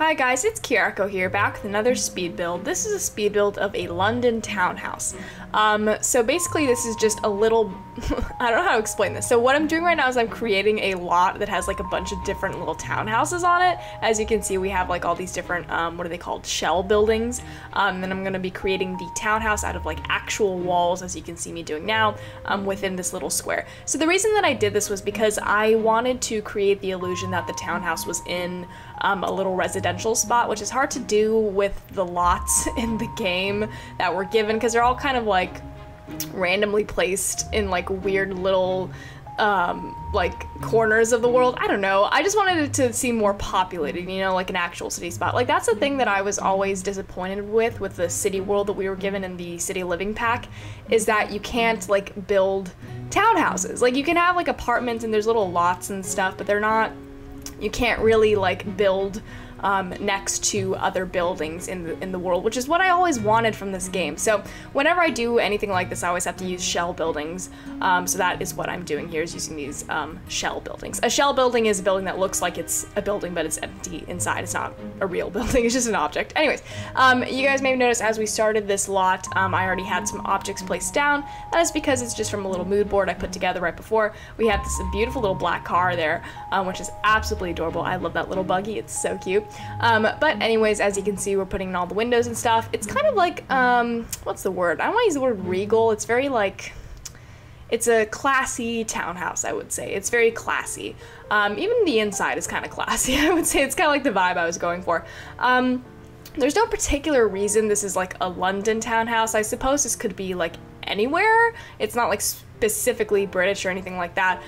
Hi guys, it's Kiyako here, back with another speed build. This is a speed build of a London townhouse. So basically this is just a little, I don't know how to explain this. So what I'm doing right now is I'm creating a lot that has like a bunch of different little townhouses on it. As you can see, we have like all these different, what are they called, shell buildings. And I'm gonna be creating the townhouse out of like actual walls, as you can see me doing now, within this little square. So the reason that I did this was because I wanted to create the illusion that the townhouse was in a little residential spot, which is hard to do with the lots in the game that were given because they're all kind of like randomly placed in like weird little like corners of the world. I don't know. I just wanted it to seem more populated, you know, like an actual city spot. Like that's the thing that I was always disappointed with the city world that we were given in the city living pack, is that you can't like build townhouses. Like you can have like apartments and there's little lots and stuff, but they're not, you can't really like build next to other buildings in the world, which is what I always wanted from this game. So whenever I do anything like this, I always have to use shell buildings. So that is what I'm doing here, is using these shell buildings. A shell building is a building that looks like it's a building, but it's empty inside. It's not a real building, it's just an object. Anyways, you guys may have noticed as we started this lot, I already had some objects placed down. That is because it's just from a little mood board I put together right before. We have this beautiful little black car there, which is absolutely adorable. I love that little buggy, it's so cute. But anyways, as you can see, we're putting in all the windows and stuff. It's kind of like, what's the word? I don't want to use the word regal. It's very like, it's a classy townhouse, I would say. It's very classy. Even the inside is kind of classy, I would say. It's kind of like the vibe I was going for. There's no particular reason this is like a London townhouse. I suppose this could be like anywhere. It's not like specifically British or anything like that.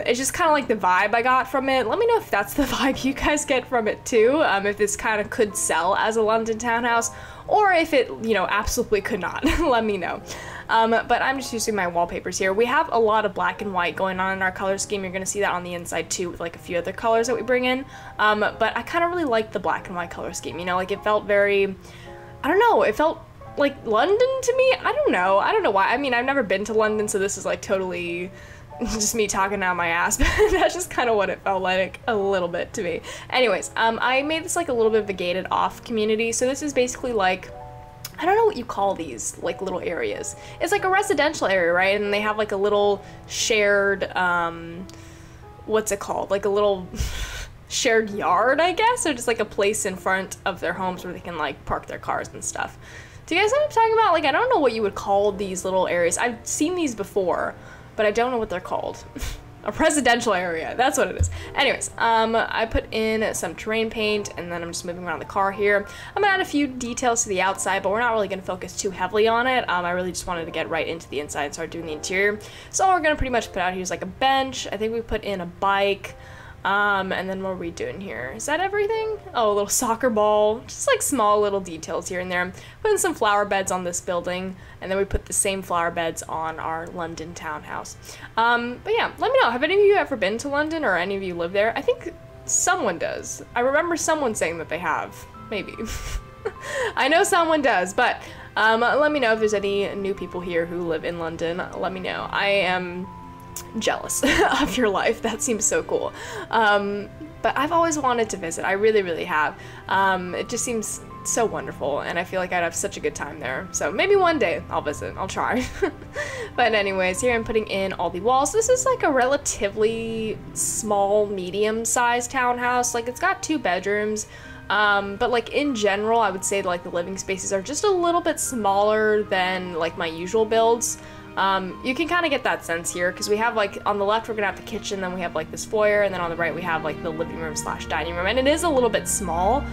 It's just kind of like the vibe I got from it. Let me know if that's the vibe you guys get from it too, if this kind of could sell as a London townhouse, or if it, you know, absolutely could not. Let me know. But I'm just using my wallpapers here. We have a lot of black and white going on in our color scheme. You're gonna see that on the inside too, with like a few other colors that we bring in. But I kind of really like the black and white color scheme, you know, like it felt very, I don't know, it felt like London to me. I don't know why. I mean, I've never been to London, so this is like totally just me talking out my ass, but that's just kind of what it felt like a little bit to me. Anyways, I made this like a little bit of a gated off community. So this is basically like, I don't know what you call these like little areas. It's like a residential area, right? And they have like a little shared, what's it called? Like a little shared yard, I guess, or just like a place in front of their homes where they can like park their cars and stuff. Do you guys know what I'm talking about? Like, I don't know what you would call these little areas. I've seen these before, but I don't know what they're called. A residential area, that's what it is. Anyways, I put in some terrain paint, and then I'm just moving around the car here. I'm gonna add a few details to the outside, but we're not really gonna focus too heavily on it. I really just wanted to get right into the inside and start doing the interior. So all we're gonna pretty much put out here is like a bench. I think we put in a bike. And then what are we doing here? Is that everything? Oh, a little soccer ball, just like small little details here and there. Putting some flower beds on this building, and then we put the same flower beds on our London townhouse. But yeah, let me know, have any of you ever been to London, or any of you live there? I think someone does. I remember someone saying that they have, maybe. I know someone does, but let me know if there's any new people here who live in London. Let me know. I am jealous of your life. That seems so cool. But I've always wanted to visit. I really, really have. It just seems so wonderful, and I feel like I'd have such a good time there. So maybe one day I'll visit. I'll try. But anyways, here I'm putting in all the walls. This is like a relatively small, medium-sized townhouse. Like, it's got 2 bedrooms. But like in general, I would say like the living spaces are just a little bit smaller than like my usual builds. You can kind of get that sense here, because we have like on the left we're gonna have the kitchen, then we have like this foyer, and then on the right we have like the living room / dining room, and it is a little bit small.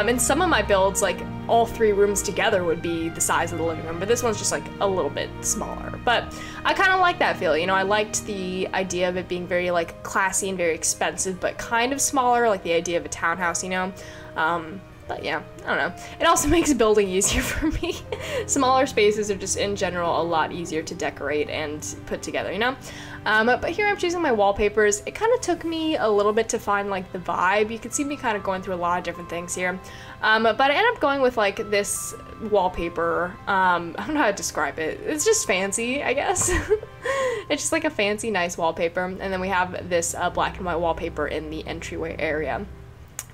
In some of my builds, like all 3 rooms together would be the size of the living room, but this one's just like a little bit smaller. But I kind of like that feel, you know. I liked the idea of it being very like classy and very expensive, but kind of smaller, like the idea of a townhouse, you know. But yeah, I don't know. It also makes building easier for me. Smaller spaces are just in general a lot easier to decorate and put together, you know? But here I'm choosing my wallpapers. It kind of took me a little bit to find like the vibe. You can see me kind of going through a lot of different things here. But I ended up going with like this wallpaper. I don't know how to describe it. It's just fancy, I guess. It's just like a fancy, nice wallpaper. And then we have this black and white wallpaper in the entryway area.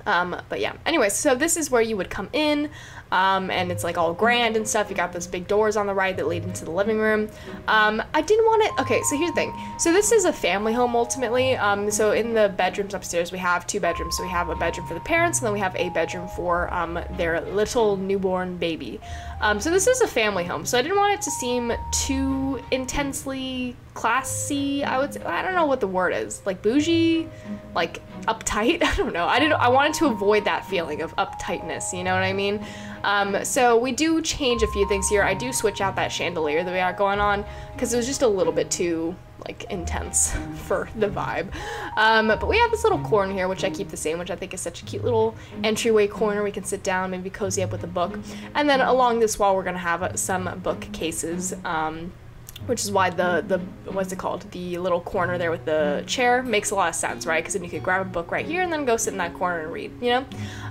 But yeah, anyways, so this is where you would come in, and it's like all grand and stuff. You got those big doors on the right that lead into the living room. I didn't want it, okay, so here's the thing. So this is a family home ultimately. So in the bedrooms upstairs, we have 2 bedrooms. So we have a bedroom for the parents, and then we have a bedroom for their little newborn baby. So this is a family home. So I didn't want it to seem too intensely classy, I would say. I don't know what the word is, like bougie, like uptight. I don't know. I wanted to avoid that feeling of uptightness, you know what I mean? So we do change a few things here. I do switch out that chandelier that we got going on because it was just a little bit too like intense for the vibe. But we have this little corner here, which I keep the same, which I think is such a cute little entryway corner. We can sit down, maybe cozy up with a book. And then along this wall, we're gonna have some bookcases, which is why the what's it called, the little corner there with the chair makes a lot of sense, right? Because then you could grab a book right here and then go sit in that corner and read, you know?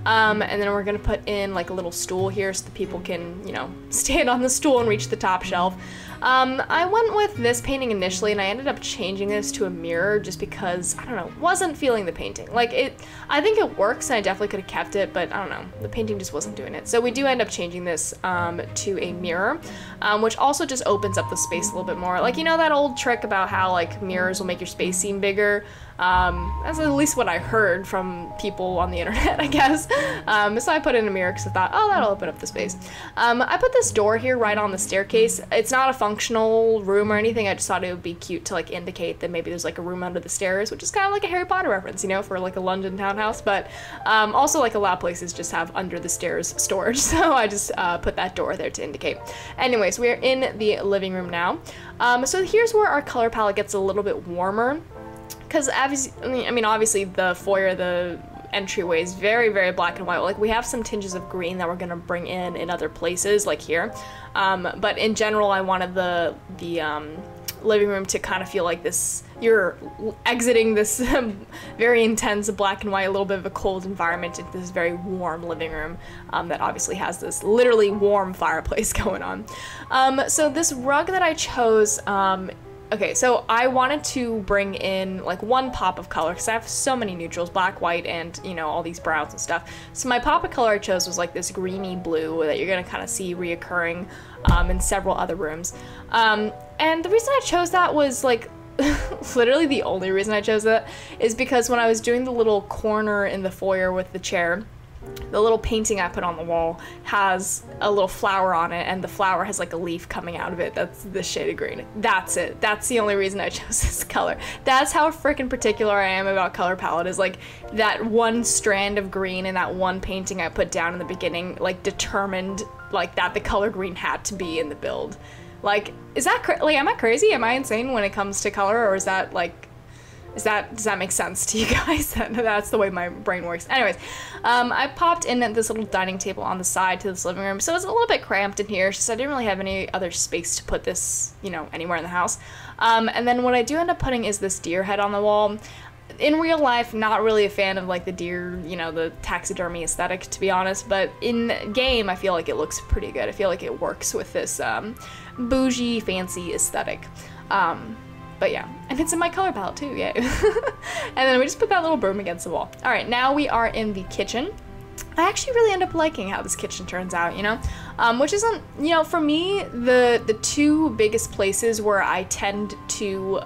And then we're gonna put in like a little stool here so that people can, you know, stand on the stool and reach the top shelf. I went with this painting initially, and I ended up changing this to a mirror just because, I don't know, wasn't feeling the painting. Like, I think it works, and I definitely could have kept it, but I don't know, the painting just wasn't doing it. So we do end up changing this to a mirror, which also just opens up the space a little bit more. Like, you know that old trick about how, like, mirrors will make your space seem bigger? That's at least what I heard from people on the internet, I guess. So I put in a mirror because I thought, oh, that'll open up the space. I put this door here right on the staircase. It's not a functional room or anything. I just thought it would be cute to like indicate that maybe there's like a room under the stairs, which is kind of like a Harry Potter reference, you know, for like a London townhouse. But also like a lot of places just have under the stairs storage. So I just put that door there to indicate. Anyways, we're in the living room now. So here's where our color palette gets a little bit warmer. Because obviously the foyer, the entryway is very, very black and white. Like we have some tinges of green that we're gonna bring in other places, like here. But in general, I wanted the living room to kind of feel like this, you're exiting this very intense black and white, a little bit of a cold environment into this very warm living room that obviously has this literally warm fireplace going on. So this rug that I chose, okay, so I wanted to bring in like one pop of color because I have so many neutrals, black, white, and you know, all these browns and stuff. So my pop of color I chose was like this greeny blue that you're gonna kind of see reoccurring in several other rooms. And the reason I chose that was like, literally the only reason I chose that is because when I was doing the little corner in the foyer with the chair, the little painting I put on the wall has a little flower on it, and the flower has like a leaf coming out of it. That's this shade of green. That's it. That's the only reason I chose this color. That's how freaking particular I am about color palette, is like that one strand of green in that one painting I put down in the beginning, like determined like that the color green had to be in the build. Like, is that like, am I crazy? Am I insane when it comes to color, or is that like, does that make sense to you guys? That's the way my brain works. Anyways, I popped in this little dining table on the side to this living room, so it's a little bit cramped in here, so I didn't really have any other space to put this, you know, anywhere in the house. And then what I do end up putting is this deer head on the wall. In real life, not really a fan of like the deer, you know, the taxidermy aesthetic, to be honest, but in game, I feel like it looks pretty good. I feel like it works with this bougie, fancy aesthetic. But yeah, and it's in my color palette too, yay. And then we just put that little broom against the wall. All right, now we are in the kitchen. I actually really end up liking how this kitchen turns out, you know? Which isn't, you know, for me, the two biggest places where I tend to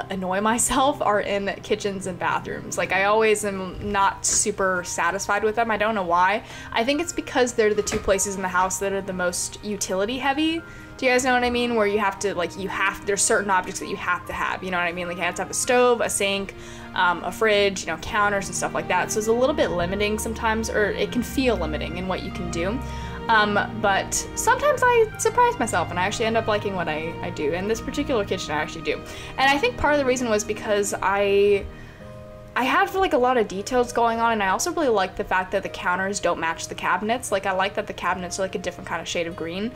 annoy myself are in kitchens and bathrooms. Like, I always am not super satisfied with them. I don't know why. I think it's because they're the two places in the house that are the most utility heavy. Do you guys know what I mean? Where you have to, like, there's certain objects that you have to have, you know what I mean? Like, you have to have a stove, a sink, a fridge, you know, counters and stuff like that. So it's a little bit limiting sometimes, or it can feel limiting in what you can do. But sometimes I surprise myself and I actually end up liking what I do. In this particular kitchen, I actually do. And I think part of the reason was because I have like a lot of details going on, and I also really like the fact that the counters don't match the cabinets. Like, I like that the cabinets are like a different kind of shade of green,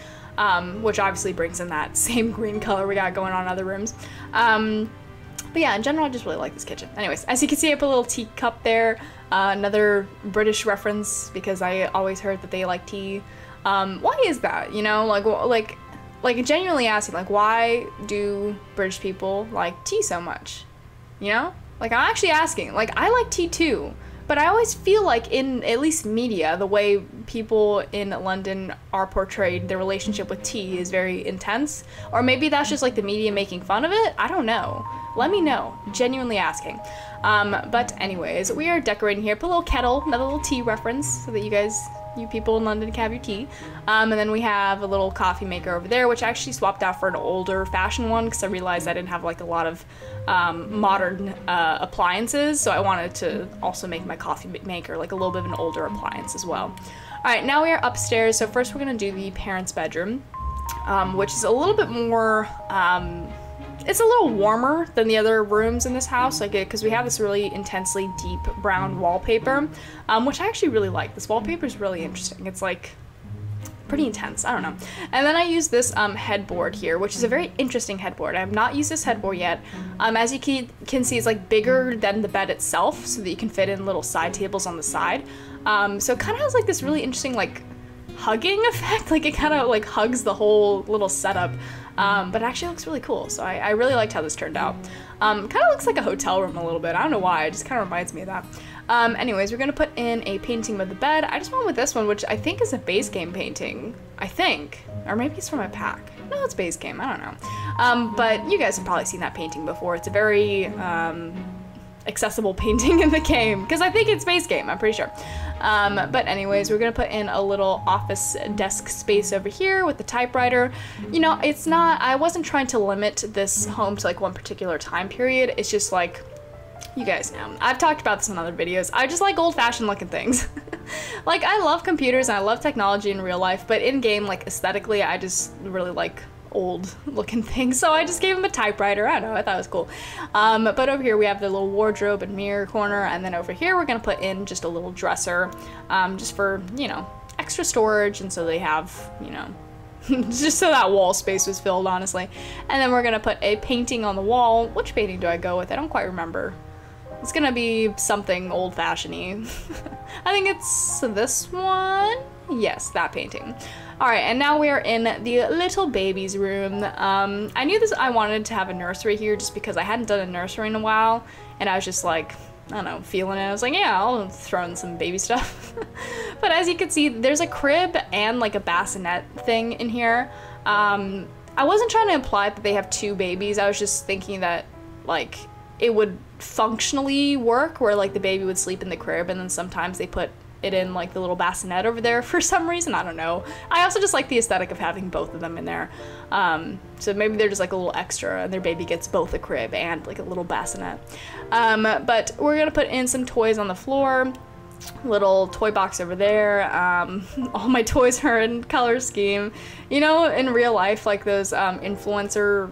which obviously brings in that same green color we got going on in other rooms. But yeah, in general, I just really like this kitchen. Anyways, as you can see, I put a little teacup there, another British reference, because I always heard that they like tea. Why is that? You know, like genuinely asking, like, why do British people like tea so much? You know? Like, I'm actually asking. Like, I like tea too, But I always feel like in at least media, the way people in London are portrayed, their relationship with tea is very intense. Or maybe that's just like the media making fun of it. I don't know. Let me know. Genuinely asking. But anyways, we are decorating here. Put a little kettle, another little tea reference, so that you people in London can have your tea. And then we have a little coffee maker over there, which I actually swapped out for an older fashioned one because I realized I didn't have like a lot of modern appliances, so I wanted to also make my coffee maker like a little bit of an older appliance as well. Alright, now we are upstairs, so first we're going to do the parents' bedroom, which is a little bit more, it's a little warmer than the other rooms in this house, like because we have this really intensely deep brown wallpaper, which I actually really like. This wallpaper is really interesting. It's like pretty intense. I don't know. And then I use this headboard here, which is a very interesting headboard. I have not used this headboard yet. As you can see, it's like bigger than the bed itself, so that you can fit in little side tables on the side. So it kind of has like this really interesting like hugging effect. Like it kind of like hugs the whole little setup. But it actually looks really cool, so I really liked how this turned out. Kind of looks like a hotel room a little bit. I don't know why, it just kind of reminds me of that. Anyways, we're gonna put in a painting of the bed. I just went with this one, which I think is a base game painting. I think. Or maybe it's from my pack. No, it's base game, I don't know. But you guys have probably seen that painting before. It's a very, accessible painting in the game, because I think it's base game, I'm pretty sure. But anyways, we're gonna put in a little office desk space over here with the typewriter. You know, it's not, I wasn't trying to limit this home to like one particular time period. It's just like, you guys know, I've talked about this in other videos. I just like old-fashioned looking things. Like, I love computers and I love technology in real life, but in game, like aesthetically, I just really like old looking things, so I just gave him a typewriter. I don't know, I thought it was cool. But over here we have the little wardrobe and mirror corner, and then over here we're gonna put in just a little dresser, just for, you know, extra storage, and so they have, you know, just so that wall space was filled, honestly. And then we're gonna put a painting on the wall. Which painting do I go with? I don't quite remember. It's gonna be something old-fashioned-y. I think it's this one. Yes, that painting. All right, and now we are in the little baby's room. I knew I wanted to have a nursery here just because I hadn't done a nursery in a while, and I was just like, I don't know, feeling it. I was like, yeah, I'll throw in some baby stuff. But as you can see, there's a crib and like a bassinet thing in here. I wasn't trying to imply that they have two babies. I was just thinking that like it would functionally work where like the baby would sleep in the crib, and then sometimes they put it in like the little bassinet over there for some reason. I don't know. I also just like the aesthetic of having both of them in there. So maybe they're just like a little extra and their baby gets both a crib and like a little bassinet. But we're gonna put in some toys on the floor. Little toy box over there. All my toys are in color scheme. You know, in real life, like those influencer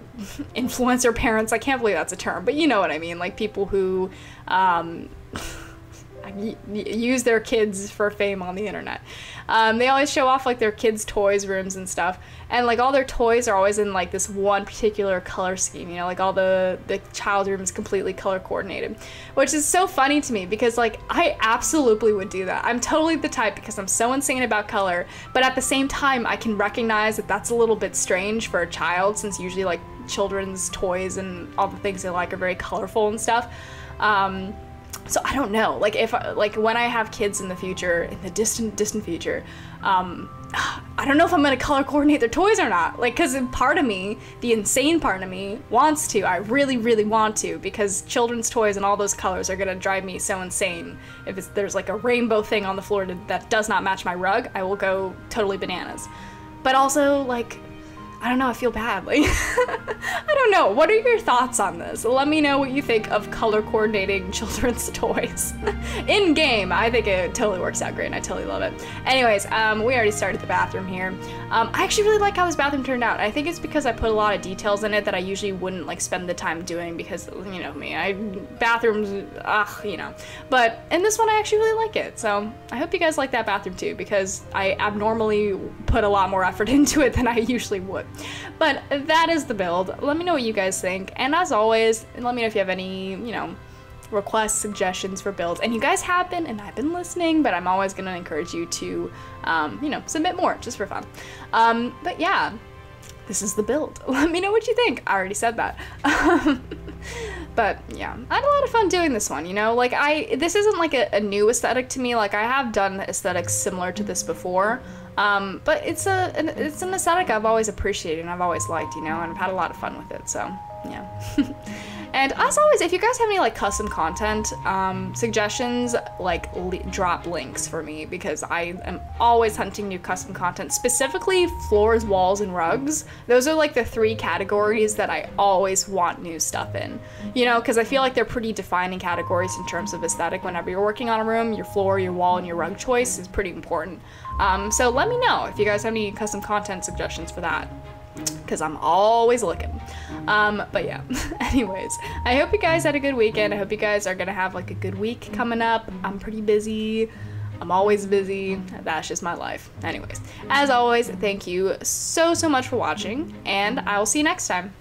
parents, I can't believe that's a term, but you know what I mean, like people who use their kids for fame on the internet. They always show off like their kids' toys rooms and stuff, and like all their toys are always in like this one particular color scheme, you know, like all the child room is completely color coordinated, which is so funny to me because like I absolutely would do that. I'm totally the type, because I'm so insane about color, but at the same time I can recognize that that's a little bit strange for a child, since usually like children's toys and all the things they like are very colorful and stuff. So I don't know, like if like when I have kids in the future, in the distant future, I don't know if I'm gonna color coordinate their toys or not. Like, cause part of me, the insane part of me, wants to. I really, really want to, because children's toys and all those colors are gonna drive me so insane. If there's like a rainbow thing on the floor that does not match my rug, I will go totally bananas. But also, like, I don't know, I feel bad. Like, I don't know. What are your thoughts on this? Let me know what you think of color coordinating children's toys. In game, I think it totally works out great and I totally love it. Anyways, we already started the bathroom here. I actually really like how this bathroom turned out. I think it's because I put a lot of details in it that I usually wouldn't like spend the time doing, because, you know me, bathrooms, ugh, you know. But in this one, I actually really like it. So I hope you guys like that bathroom too, because I abnormally put a lot more effort into it than I usually would. But that is the build. Let me know what you guys think, and as always, let me know if you have any, you know, requests, suggestions for builds. And you guys have been, and I've been listening, but I'm always gonna encourage you to, you know, submit more just for fun. But yeah, this is the build. Let me know what you think. I already said that. But yeah, I had a lot of fun doing this one, you know? Like, this isn't like a new aesthetic to me. Like, I have done aesthetics similar to this before, but it's an aesthetic I've always appreciated and I've always liked, you know, and I've had a lot of fun with it, so yeah. And as always, if you guys have any like custom content suggestions, like drop links for me, because I am always hunting new custom content, specifically floors, walls, and rugs. Those are like the 3 categories that I always want new stuff in, you know, because I feel like they're pretty defining categories in terms of aesthetic. Whenever you're working on a room, your floor, your wall, and your rug choice is pretty important. So let me know if you guys have any custom content suggestions for that, because I'm always looking. But yeah, anyways, I hope you guys had a good weekend. I hope you guys are gonna have like a good week coming up. I'm pretty busy. I'm always busy. That's just my life. Anyways, as always, thank you so much for watching, and I will see you next time.